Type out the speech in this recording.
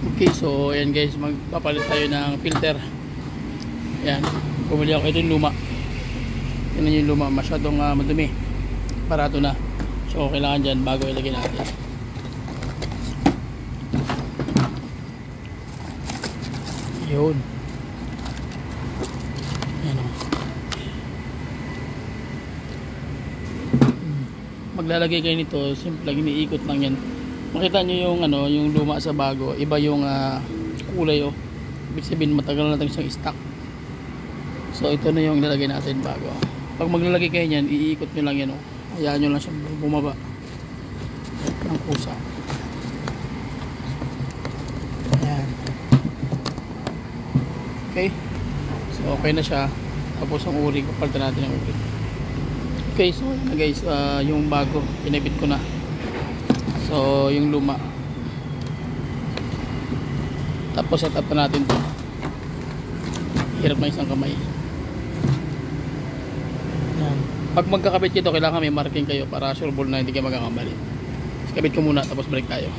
Okay, so ayan guys, magpapalit tayo ng filter. Ayan, bumili ako. Ito yung luma. Yan yung luma, masyadong madumi. Barato na. So kailangan dyan bago ilagay natin. Yun. Ayan o. Maglalagay kayo nito, simple lang, iniikot lang yan. Makita nyo yung yung luma sa bago, iba yung kulay oh. Ibig sabihin matagal na natin siyang stock. So ito na yung ilalagay natin bago. Pag maglalagay kayo niyan, iikot nyo lang yan oh. Hayaan nyo lang siya bumaba ng kusa. Ayan. Okay. So okay na siya. Tapos ang uri, papalitan natin ang uri. Okay, so yun na guys, yung bago pinabit ko na. So yung luma, tapos set up na natin to. Hirap na isang kamay. Yan. Pag magkakabit ito, kailangan may marking kayo para sure ball na hindi kayo magkakamali. Kabit ko muna tapos balik tayo.